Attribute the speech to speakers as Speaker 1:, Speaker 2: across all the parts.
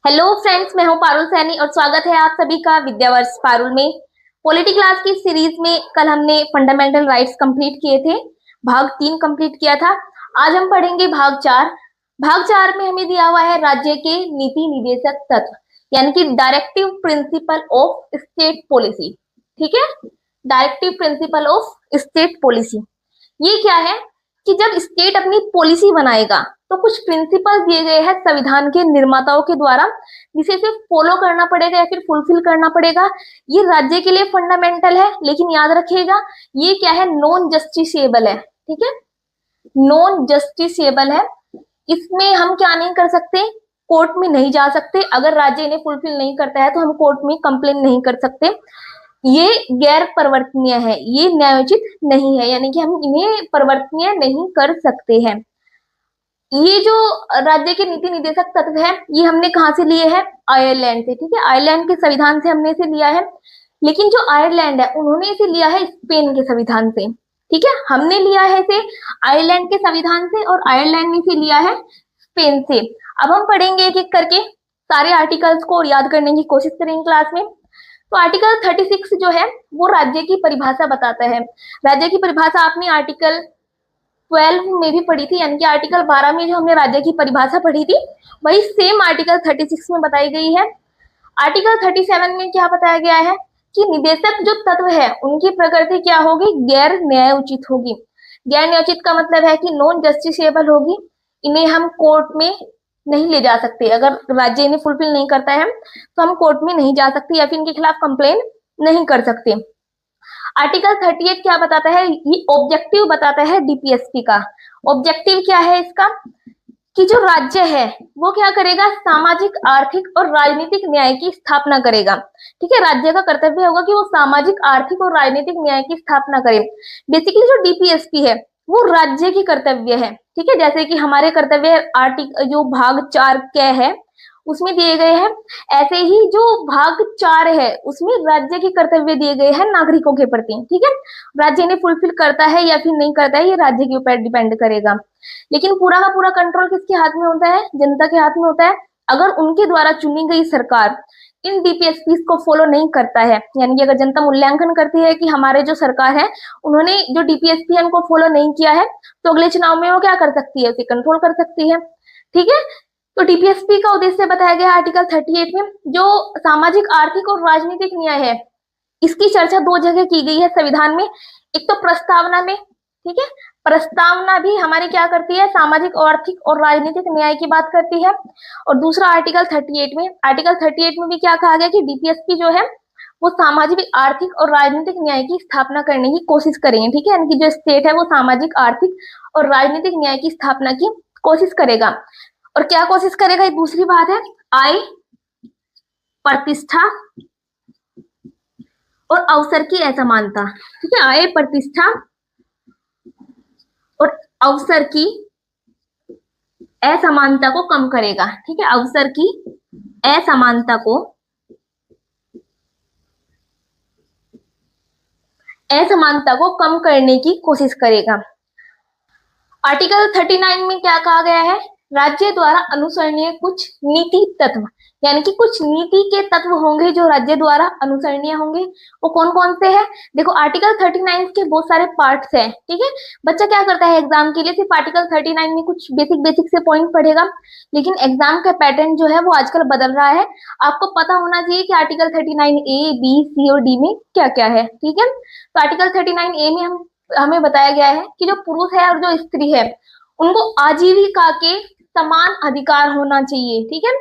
Speaker 1: Hello friends, मैं हूं पारुल सैनी और स्वागत है आप सभी का विद्यावर्ष पारुल में। पॉलिटी क्लास की सीरीज में कल हमने फंडामेंटल राइट्स कंप्लीट किए थे। भाग 3 कंप्लीट किया था। आज हम पढ़ेंगे भाग 4। भाग 4 में हमें दिया हुआ है राज्य के नीति निदेशक तत्व, यानी कि directive principle of state policy. ठीक है, directive principle of state policy ये क्या है कि जब स्टेट अपनी पॉलिसी बनाएगा तो कुछ प्रिंसिपल दिए गए हैं संविधान के निर्माताओं के द्वारा, जिसे सिर्फ फॉलो करना पड़ेगा या फिर फुलफिल करना पड़ेगा। ये राज्य के लिए फंडामेंटल है, लेकिन याद रखिएगा ये क्या है, नॉन जस्टिसेबल है। ठीक है, नॉन जस्टिसेबल है। इसमें हम क्या नहीं कर सकते, कोर्ट में नहीं जा सकते। अगर राज्य इन्हें फुलफिल नहीं करता है तो हम कोर्ट में कंप्लेन नहीं कर सकते। ये गैर परिवर्तनीय है, ये न्यायोचित नहीं है, यानी कि हम इन्हें परिवर्तनीय नहीं कर सकते हैं। ये जो राज्य के नीति निदेशक तत्व है ये हमने कहाँ से लिए हैं, आयरलैंड से। ठीक है, आयरलैंड के संविधान से हमने इसे लिया है। लेकिन जो आयरलैंड है उन्होंने इसे लिया है स्पेन के संविधान से। ठीक है, हमने लिया है इसे आयरलैंड के संविधान से और आयरलैंड ने इसे लिया है स्पेन से। अब हम पढ़ेंगे एक एक करके सारे आर्टिकल्स को और याद करने की कोशिश करेंगे क्लास में। तो आर्टिकल 36 जो है वो राज्य की परिभाषा बताता है। राज्य की परिभाषा आपने आर्टिकल 12 में भी पढ़ी थी, यानी कि आर्टिकल 12 में जो हमने राज्य की परिभाषा पढ़ी थी वही सेम आर्टिकल 36 में बताई गई है। आर्टिकल 37 में क्या बताया गया है कि निदेशक जो तत्व है उनकी प्रकृति क्या होगी, गैर न्यायोचित होगी। गैर न्यायोचित का मतलब है कि नॉन जस्टिसेबल होगी। इन्हें हम कोर्ट में नहीं ले जा सकते। अगर राज्य इन्हें फुलफिल नहीं करता है तो हम कोर्ट में नहीं जा सकते या फिर इनके खिलाफ कंप्लेन नहीं कर सकते। आर्टिकल 38 क्या बताता है, ये ऑब्जेक्टिव बताता है डीपीएसपी का। ऑब्जेक्टिव क्या है इसका कि जो राज्य है वो क्या करेगा, सामाजिक, आर्थिक और राजनीतिक न्याय की स्थापना करेगा। ठीक है, राज्य का कर्तव्य होगा कि वो सामाजिक, आर्थिक और राजनीतिक न्याय की स्थापना करे। बेसिकली जो डीपीएसपी है वो राज्य की कर्तव्य है। ठीक है, जैसे कि हमारे कर्तव्य आर्टिकल जो भाग 4 क्या है उसमें दिए गए हैं, ऐसे ही जो भाग 4 है उसमें राज्य के कर्तव्य दिए गए हैं नागरिकों के प्रति। ठीक है, राज्य इन्हें फुलफिल करता है या फिर नहीं करता है ये राज्य के ऊपर डिपेंड करेगा। लेकिन पूरा का पूरा कंट्रोल किसके हाथ में होता है, जनता के हाथ में होता है। अगर उनके द्वारा चुनी गई सरकार इन डीपीएसपी को फॉलो नहीं करता है, यानी कि अगर जनता मूल्यांकन करती है कि हमारे जो सरकार है उन्होंने जो डीपीएसपी है उनको फॉलो नहीं किया है, तो अगले चुनाव में वो क्या कर सकती है, उसे कंट्रोल कर सकती है। ठीक है, तो डीपीएसपी का उद्देश्य बताया गया आर्टिकल 38 में। जो सामाजिक, आर्थिक और राजनीतिक न्याय है इसकी चर्चा 2 जगह की गई है संविधान में। एक तो प्रस्तावना में। ठीक है, प्रस्तावना भी हमारी क्या करती है, सामाजिक, आर्थिक और राजनीतिक न्याय की बात करती है। और दूसरा आर्टिकल 38 में, आर्टिकल 38 में भी क्या कहा गया कि डीपीएसपी जो है वो सामाजिक, आर्थिक और राजनीतिक न्याय की स्थापना करने की कोशिश करेंगे। ठीक है, यानी कि जो स्टेट है वो सामाजिक, आर्थिक और राजनीतिक न्याय की स्थापना की कोशिश करेगा। और क्या कोशिश करेगा, ये दूसरी बात है, आय, प्रतिष्ठा और अवसर की असमानता। ठीक है, आय, प्रतिष्ठा और अवसर की असमानता को कम करेगा। ठीक है, अवसर की असमानता को कम करने की कोशिश करेगा। आर्टिकल 39 में क्या कहा गया है, राज्य द्वारा अनुसरणीय कुछ नीति तत्व, यानी कि कुछ नीति के तत्व होंगे जो राज्य द्वारा अनुसरणीय होंगे। वो कौन कौन से हैं, देखो आर्टिकल 39 के बहुत सारे पार्ट्स हैं। ठीक है, बच्चा क्या करता है एग्जाम के लिए सिर्फ आर्टिकल 39 में कुछ बेसिक से पॉइंट पढ़ेगा, लेकिन एग्जाम का पैटर्न जो है वो आजकल बदल रहा है। आपको पता होना चाहिए कि आर्टिकल 39 ए, बी, सी और डी में क्या क्या है। ठीक है, तो आर्टिकल 39 ए में हमें बताया गया है कि जो पुरुष है और जो स्त्री है उनको आजीविका के समान अधिकार होना चाहिए। ठीक है,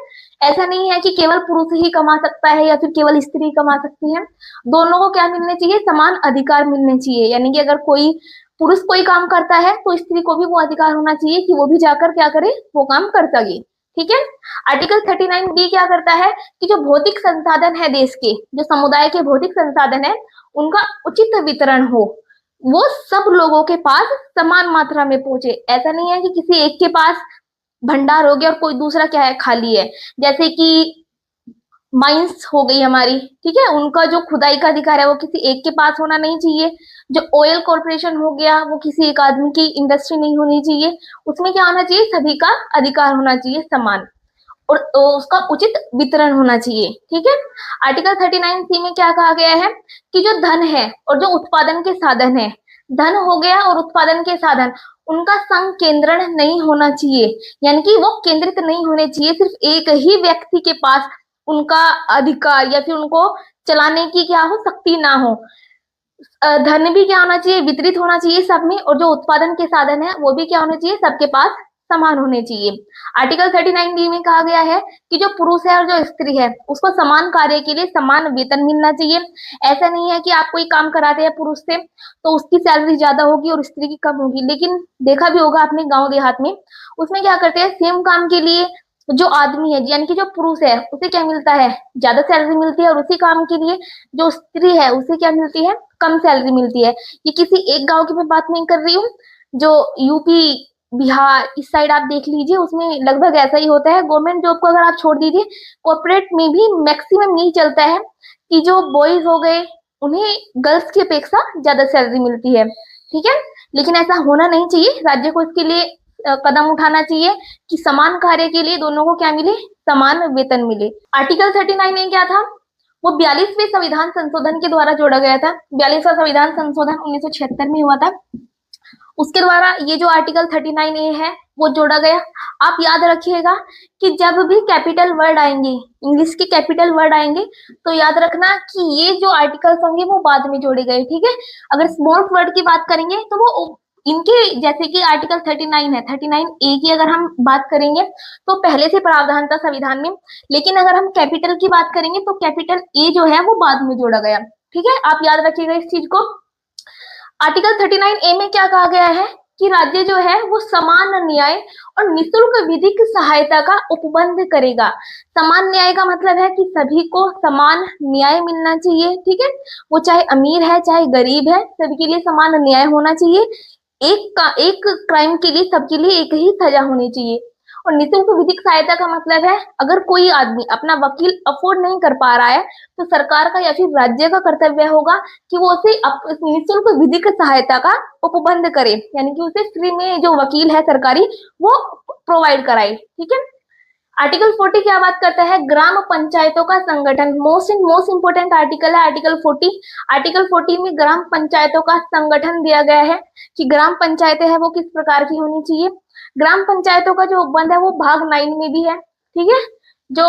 Speaker 1: ऐसा नहीं है कि केवल पुरुष ही कमा सकता है या फिर केवल स्त्री कमा सकती है। दोनों को क्या मिलने चाहिए, समान अधिकार मिलने चाहिए। यानी कि अगर कोई पुरुष कोई काम करता है तो स्त्री को भी वो अधिकार होना चाहिए कि वो भी जाकर क्या करे, वो काम कर सके। ठीक है, आर्टिकल 39 बी क्या करता है कि जो भौतिक संसाधन है देश के, जो समुदाय के भौतिक संसाधन है उनका उचित वितरण हो, वो सब लोगों के पास समान मात्रा में पहुंचे। ऐसा नहीं है कि किसी एक के पास भंडार हो गया और कोई दूसरा क्या है, खाली है। जैसे कि माइंस हो गई हमारी, ठीक है, उनका जो खुदाई का अधिकार है वो किसी एक के पास होना नहीं चाहिए। जो ऑयल कॉर्पोरेशन हो गया वो किसी एक आदमी की इंडस्ट्री नहीं होनी चाहिए। उसमें क्या होना चाहिए, सभी का अधिकार होना चाहिए समान। और उसका उचित वितरण होना चाहिए। ठीक है। आर्टिकल 39C में क्या कहा गया है कि जो धन है और जो उत्पादन के साधन है, धन हो गया और उत्पादन के साधन, उनका संकेंद्रण नहीं होना चाहिए, यानी कि वो केंद्रित नहीं होने चाहिए सिर्फ एक ही व्यक्ति के पास उनका अधिकार या फिर उनको चलाने की क्या हो शक्ति ना हो। धन भी क्या होना चाहिए, वितरित होना चाहिए सब में, और जो उत्पादन के साधन है वो भी क्या होने चाहिए, सबके पास समान होने चाहिए। आर्टिकल 39D में कहा गया है कि जो पुरुष है और जो स्त्री है उसको समान कार्य के लिए समान वेतन मिलना चाहिए। ऐसा नहीं है कि आप कोई काम कराते हैं पुरुष से तो उसकी सैलरी ज्यादा होगी और स्त्री की कम होगी, लेकिन देखा भी होगा आपने गांव देहात में, उसमें क्या करते हैं, सेम काम के लिए जो आदमी है यानी कि जो पुरुष है उसे क्या मिलता है, ज्यादा सैलरी मिलती है, और उसी काम के लिए जो स्त्री है उसे क्या मिलती है, कम सैलरी मिलती है। ये किसी एक गांव की मैं बात नहीं कर रही हूँ, जो यूपी बिहार इस साइड आप देख लीजिए, उसमें लगभग ऐसा ही होता है। गवर्नमेंट जॉब को अगर आप छोड़ दीजिए, कॉर्पोरेट में भी मैक्सिमम यही चलता है कि जो बॉयज हो गए उन्हें गर्ल्स की अपेक्षा ज्यादा सैलरी मिलती है। ठीक है, लेकिन ऐसा होना नहीं चाहिए। राज्य को इसके लिए कदम उठाना चाहिए कि समान कार्य के लिए दोनों को क्या मिले, समान वेतन मिले। आर्टिकल 39A क्या था, वो 42वें संविधान संशोधन के द्वारा जोड़ा गया था। 42वां संविधान संशोधन 1976 में हुआ था, उसके द्वारा ये जो आर्टिकल 39A है वो जोड़ा गया। आप याद रखिएगा कि जब भी कैपिटल वर्ड आएंगे, इंग्लिश के कैपिटल वर्ड आएंगे, तो याद रखना कि ये जो आर्टिकल्स होंगे वो बाद में जोड़े गए। ठीक है, अगर स्मॉल वर्ड की बात करेंगे तो वो इनके, जैसे कि आर्टिकल 39 है, 39A की अगर हम बात करेंगे तो पहले से प्रावधान था संविधान में, लेकिन अगर हम कैपिटल की बात करेंगे तो कैपिटल ए जो है वो बाद में जोड़ा गया। ठीक है, आप याद रखिएगा इस चीज को। आर्टिकल 39A में क्या कहा गया है कि राज्य जो है वो समान न्याय और निःशुल्क विधिक सहायता का उपबंध करेगा। समान न्याय का मतलब है कि सभी को समान न्याय मिलना चाहिए। ठीक है, वो चाहे अमीर है चाहे गरीब है, सभी के लिए समान न्याय होना चाहिए। एक क्राइम के लिए सबके लिए एक ही सजा होनी चाहिए। और निःशुल्क विधिक सहायता का मतलब है अगर कोई आदमी अपना वकील अफोर्ड नहीं कर पा रहा है तो सरकार का या फिर राज्य का कर्तव्य होगा कि वो उसे निःशुल्क विधिक सहायता का उपबंध करे, यानी कि उसे फ्री में जो वकील है सरकारी वो प्रोवाइड कराए। ठीक है। आर्टिकल 40 क्या बात करता है, ग्राम पंचायतों का संगठन। मोस्ट इंपोर्टेंट आर्टिकल है आर्टिकल 40। आर्टिकल 40 में ग्राम पंचायतों का संगठन दिया गया है कि ग्राम पंचायतें है वो किस प्रकार की होनी चाहिए। ग्राम पंचायतों का जो उपबंध है वो भाग 9 में भी है। ठीक है, जो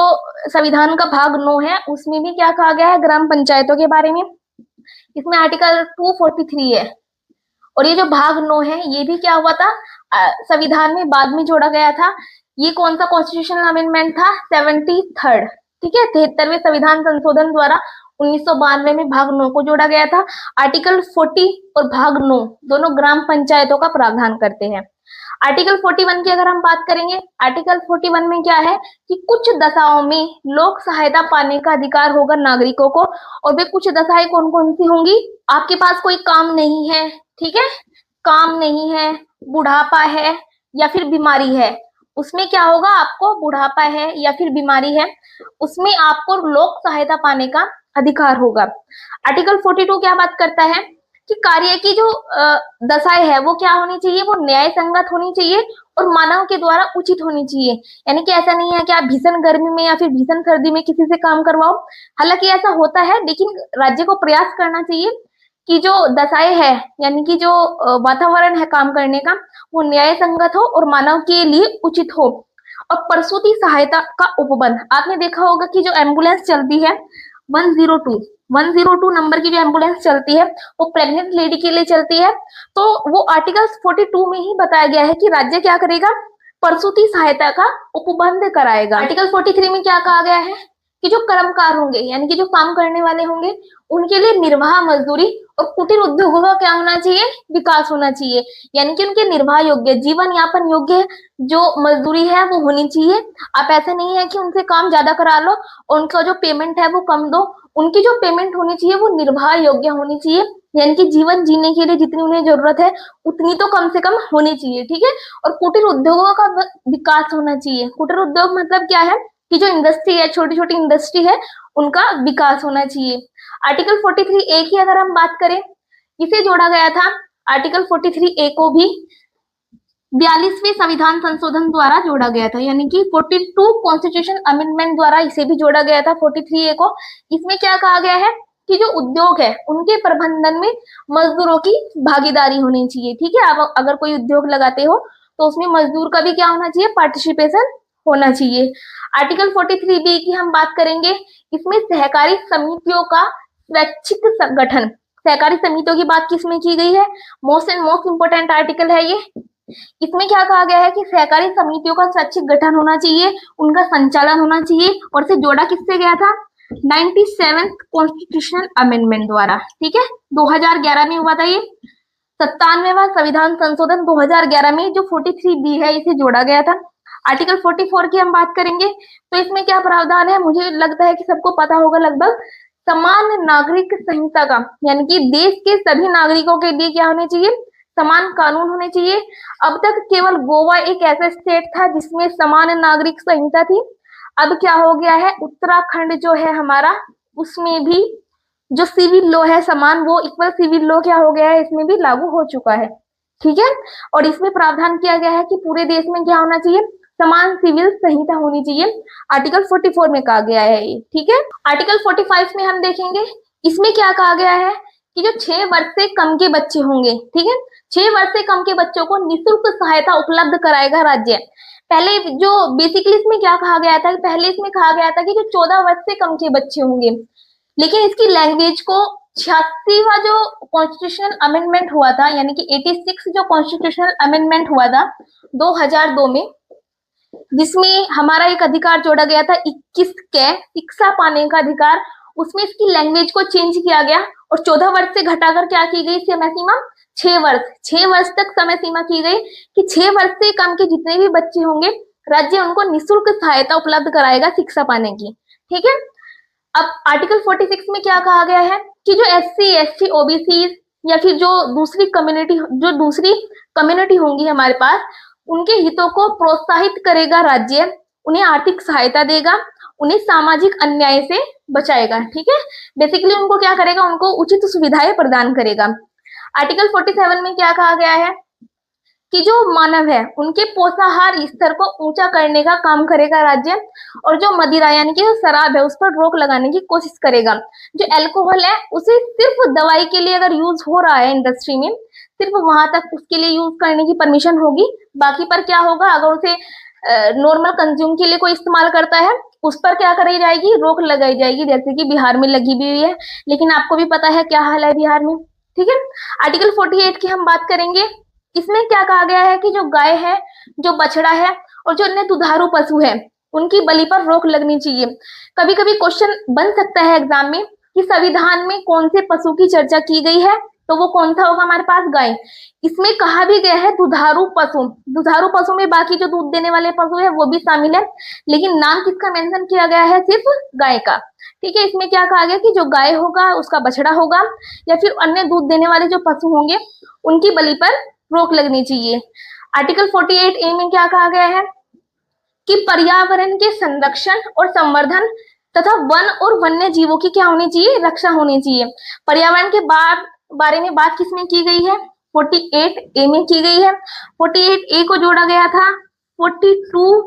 Speaker 1: संविधान का भाग 9 है उसमें भी क्या कहा गया है ग्राम पंचायतों के बारे में। इसमें आर्टिकल 243 है, और ये जो भाग 9 है ये भी क्या हुआ था, संविधान में बाद में जोड़ा गया था। ये कौन सा कॉन्स्टिट्यूशनल अमेंडमेंट था, 73rd। ठीक है, 73वें संविधान संशोधन द्वारा 1992 में भाग 9 को जोड़ा गया था। आर्टिकल 40 और भाग 9 दोनों ग्राम पंचायतों का प्रावधान करते हैं। आर्टिकल 41 की अगर हम बात करेंगे, आर्टिकल 41 में क्या है कि कुछ दशाओं में लोक सहायता पाने का अधिकार होगा नागरिकों को। और वे कुछ दशाएं कौन कौन सी होंगी, आपके पास कोई काम नहीं है, ठीक है, काम नहीं है, बुढ़ापा है या फिर बीमारी है, उसमें क्या होगा, आपको बुढ़ापा है या फिर बीमारी है उसमें आपको लोक सहायता पाने का अधिकार होगा। आर्टिकल 42 क्या बात करता है कि कार्य की जो दशाएं है वो क्या होनी चाहिए, वो न्याय संगत होनी चाहिए और मानव के द्वारा उचित होनी चाहिए। यानी कि ऐसा नहीं है कि आप भीषण गर्मी में या फिर भीषण सर्दी में किसी से काम करवाओ, हालांकि ऐसा होता है, लेकिन राज्य को प्रयास करना चाहिए कि जो दशाएं है यानी कि जो वातावरण है काम करने का वो न्याय संगत हो और मानव के लिए उचित हो। और प्रसूति सहायता का उपबंध, आपने देखा होगा कि जो एम्बुलेंस चलती है 102 नंबर की जो एम्बुलेंस चलती है वो प्रेग्नेंट लेडी के लिए चलती है, तो वो आर्टिकल 42 में ही बताया गया है कि राज्य क्या करेगा, प्रसूति सहायता का उपबंध कराएगा। आर्टिकल 43 में क्या कहा गया है कि जो कर्मकार होंगे यानी कि जो काम करने वाले होंगे उनके लिए निर्वाह मजदूरी और कुटीर उद्योगों का क्या होना चाहिए, विकास होना चाहिए, यानी कि उनके निर्वाह योग्य, जीवन यापन योग्य जो मजदूरी है वो होनी चाहिए। आप ऐसे नहीं है कि उनसे काम ज्यादा करा लो और उनका जो पेमेंट है वो कम दो, उनकी जो पेमेंट होनी चाहिए वो निर्वाह योग्य होनी चाहिए, यानी कि जीवन जीने के लिए जितनी उन्हें जरूरत है उतनी तो कम से कम होनी चाहिए। ठीक है, और कुटीर उद्योगों का विकास होना चाहिए। कुटीर उद्योग मतलब क्या है कि जो इंडस्ट्री है, छोटी छोटी इंडस्ट्री है, उनका विकास होना चाहिए। आर्टिकल 43A की अगर हम बात करें, इसे जोड़ा गया था आर्टिकल 43A को भी 42वें संविधान संशोधन द्वारा जोड़ा गया था, यानी कि 42 कॉन्स्टिट्यूशन अमेंडमेंट द्वारा इसे भी जोड़ा गया था 43A को। इसमें क्या कहा गया है कि जो उद्योग है उनके प्रबंधन में मजदूरों की भागीदारी होनी चाहिए। ठीक है, आप अगर कोई उद्योग लगाते हो तो उसमें मजदूर का भी क्या होना चाहिए, पार्टिसिपेशन होना चाहिए। आर्टिकल 43B की हम बात करेंगे, इसमें सहकारी समितियों का स्वैच्छिक संगठन, सहकारी समितियों की बात किसमें की गई है, most and most important article है ये। इसमें क्या कहा गया है कि सहकारी समितियों का स्वैच्छिक गठन होना चाहिए, उनका संचालन होना चाहिए, और से जोड़ा किससे गया था, 97th कॉन्स्टिट्यूशनल अमेंडमेंट द्वारा। ठीक है, 2011 में हुआ था ये। 97वां संविधान संशोधन 2011 में जो 43B है इसे जोड़ा गया था। आर्टिकल 44 की हम बात करेंगे तो इसमें क्या प्रावधान है, मुझे लगता है कि सबको पता होगा लगभग, समान नागरिक संहिता का, यानी कि देश के सभी नागरिकों के लिए क्या होने चाहिए, समान कानून होने चाहिए। अब तक केवल गोवा एक ऐसा स्टेट था जिसमें समान नागरिक संहिता थी। अब क्या हो गया है, उत्तराखंड जो है हमारा, उसमें भी जो सिविल लॉ है समान, वो इक्वल सिविल लॉ क्या हो गया है, इसमें भी लागू हो चुका है। ठीक है, और इसमें प्रावधान किया गया है कि पूरे देश में क्या होना चाहिए, समान सिविल संहिता होनी चाहिए। आर्टिकल 44 में कहा गया है ये। ठीक है, आर्टिकल 45 में हम देखेंगे, इसमें क्या कहा गया है कि जो 6 वर्ष से कम के बच्चे होंगे, ठीक है, 6 वर्ष से कम के बच्चों को निःशुल्क सहायता उपलब्ध कराएगा राज्य। पहले जो बेसिकली इसमें क्या कहा गया था, पहले इसमें कहा गया था कि जो 14 वर्ष से कम के बच्चे होंगे, लेकिन इसकी लैंग्वेज को 86वां जो कॉन्स्टिट्यूशनल अमेंडमेंट हुआ था, यानी कि 86 जो कॉन्स्टिट्यूशनल अमेंडमेंट हुआ था 2002 में, जिसमें हमारा एक अधिकार जोड़ा गया था 21 के शिक्षा पाने का अधिकार, उसमें इसकी लैंग्वेज को चेंज किया गया और 14 वर्ष से घटाकर क्या की गई समय सीमा, 6 वर्ष तक समय सीमा की गई कि 6 वर्ष से कम के जितने भी बच्चे होंगे राज्य उनको निःशुल्क सहायता उपलब्ध कराएगा शिक्षा पाने की। ठीक है, अब आर्टिकल 46 में क्या कहा गया है कि जो SC ST OBC या फिर जो दूसरी कम्युनिटी होंगी हमारे पास, उनके हितों को प्रोत्साहित करेगा राज्य, उन्हें आर्थिक सहायता देगा, उन्हें सामाजिक अन्याय से बचाएगा। ठीक है, बेसिकली उनको क्या करेगा, उनको उचित सुविधाएं प्रदान करेगा। आर्टिकल 47 में क्या कहा गया है कि जो मानव है उनके पोषाहार स्तर को ऊंचा करने का काम करेगा राज्य, और जो मदिरा यानी कि जो शराब है उस पर रोक लगाने की कोशिश करेगा। जो अल्कोहल है उसे सिर्फ दवाई के लिए अगर यूज हो रहा है इंडस्ट्री में, सिर्फ वहां तक उसके लिए यूज करने की परमिशन होगी, बाकी पर क्या होगा, अगर उसे नॉर्मल कंज्यूम के लिए कोई इस्तेमाल करता है उस पर क्या करी जाएगी, रोक लगाई जाएगी, जैसे कि बिहार में लगी भी हुई है। लेकिन आपको भी पता है क्या हाल है बिहार में। ठीक है, आर्टिकल 48 की हम बात करेंगे, इसमें क्या कहा गया है कि जो गाय है, जो बछड़ा है और जो अन्य दुधारू पशु है उनकी बलि पर रोक लगनी चाहिए। कभी कभी क्वेश्चन बन सकता है एग्जाम में कि संविधान में कौन से पशु की चर्चा की गई है, तो वो कौन सा होगा हमारे पास, गाय। इसमें कहा भी गया है दुधारू पशु, दुधारू पशु में बाकी जो दूध देने वाले पशु है वो भी शामिल है, लेकिन नाम किसका मेंशन किया गया है, सिर्फ गाय का। ठीक है, इसमें क्या कहा गया कि जो गाय होगा, उसका बछड़ा होगा या फिर अन्य दूध देने वाले जो पशु होंगे उनकी बलि पर रोक लगनी चाहिए। आर्टिकल 48A में क्या कहा गया है कि पर्यावरण के संरक्षण और संवर्धन तथा वन और वन्य जीवों की क्या होनी चाहिए, रक्षा होनी चाहिए। पर्यावरण के बारे में बात किसमें की गई है, 48A में की गई है। 48A को जोड़ा गया था 42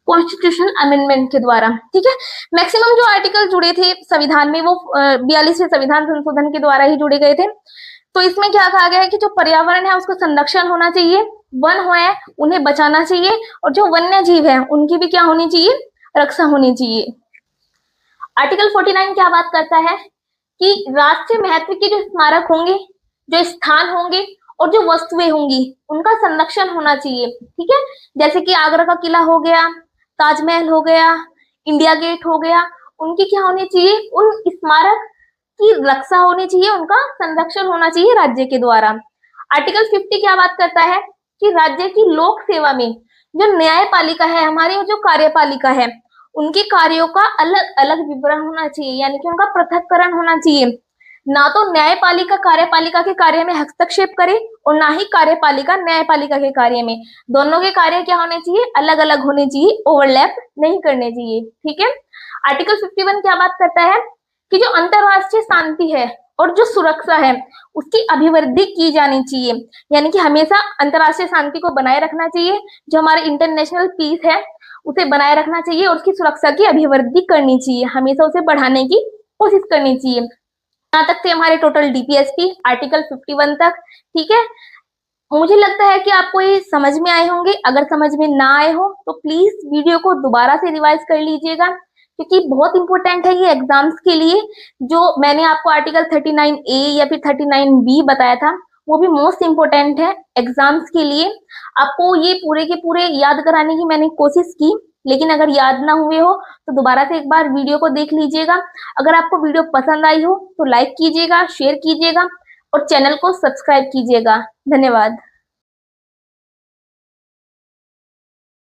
Speaker 1: कॉन्स्टिट्यूशनल अमेंडमेंट के द्वारा। ठीक है, मैक्सिमम जो आर्टिकल जुड़े थे संविधान में वो 42वें संविधान संशोधन के द्वारा ही जुड़े गए थे। तो इसमें क्या कहा गया है कि जो पर्यावरण है उसका संरक्षण होना चाहिए, वन है उन्हें बचाना चाहिए, और जो वन्य जीव है उनकी भी क्या होनी चाहिए, रक्षा होनी चाहिए। आर्टिकल 49 क्या बात करता है कि राष्ट्रीय महत्व के जो स्मारक होंगे, जो स्थान होंगे और जो वस्तुएं होंगी उनका संरक्षण होना चाहिए। ठीक है, जैसे कि आगरा का किला हो गया, ताजमहल हो गया, इंडिया गेट हो गया, उनकी क्या होनी चाहिए, उन स्मारक की रक्षा होनी चाहिए, उनका संरक्षण होना चाहिए राज्य के द्वारा। आर्टिकल 50 क्या बात करता है कि राज्य की लोक सेवा में जो न्यायपालिका है हमारी, जो कार्यपालिका है, उनके कार्यों का अलग अलग विवरण होना चाहिए, यानी कि उनका पृथक्करण होना चाहिए। ना तो न्यायपालिका कार्यपालिका के कार्य में हस्तक्षेप करे और ना ही कार्यपालिका न्यायपालिका के कार्य में, दोनों के कार्य क्या होने चाहिए, अलग अलग होने चाहिए, ओवरलैप नहीं करने चाहिए। ठीक है, आर्टिकल 51 क्या बात करता है कि जो अंतरराष्ट्रीय शांति है और जो सुरक्षा है उसकी अभिवृद्धि की जानी चाहिए, यानी कि हमेशा अंतर्राष्ट्रीय शांति को बनाए रखना चाहिए। जो हमारे इंटरनेशनल पीस है उसे बनाए रखना चाहिए और उसकी सुरक्षा की अभिवृद्धि करनी चाहिए, हमेशा उसे बढ़ाने की कोशिश करनी चाहिए। यहाँ तक थे हमारे टोटल डीपीएसपी आर्टिकल 51 तक। ठीक है, मुझे लगता है कि आपको ये समझ में आए होंगे। अगर समझ में ना आए हो तो प्लीज वीडियो को दोबारा से रिवाइज कर लीजिएगा, क्योंकि बहुत इंपॉर्टेंट है ये एग्जाम्स के लिए। जो मैंने आपको आर्टिकल 39A या फिर 39B बताया था वो भी मोस्ट इंपॉर्टेंट है एग्जाम्स के लिए। आपको ये पूरे के पूरे याद कराने की मैंने कोशिश की, लेकिन अगर याद ना हुए हो तो दोबारा से एक बार वीडियो को देख लीजिएगा। अगर आपको वीडियो पसंद आई हो तो लाइक कीजिएगा, शेयर कीजिएगा और चैनल को सब्सक्राइब कीजिएगा। धन्यवाद।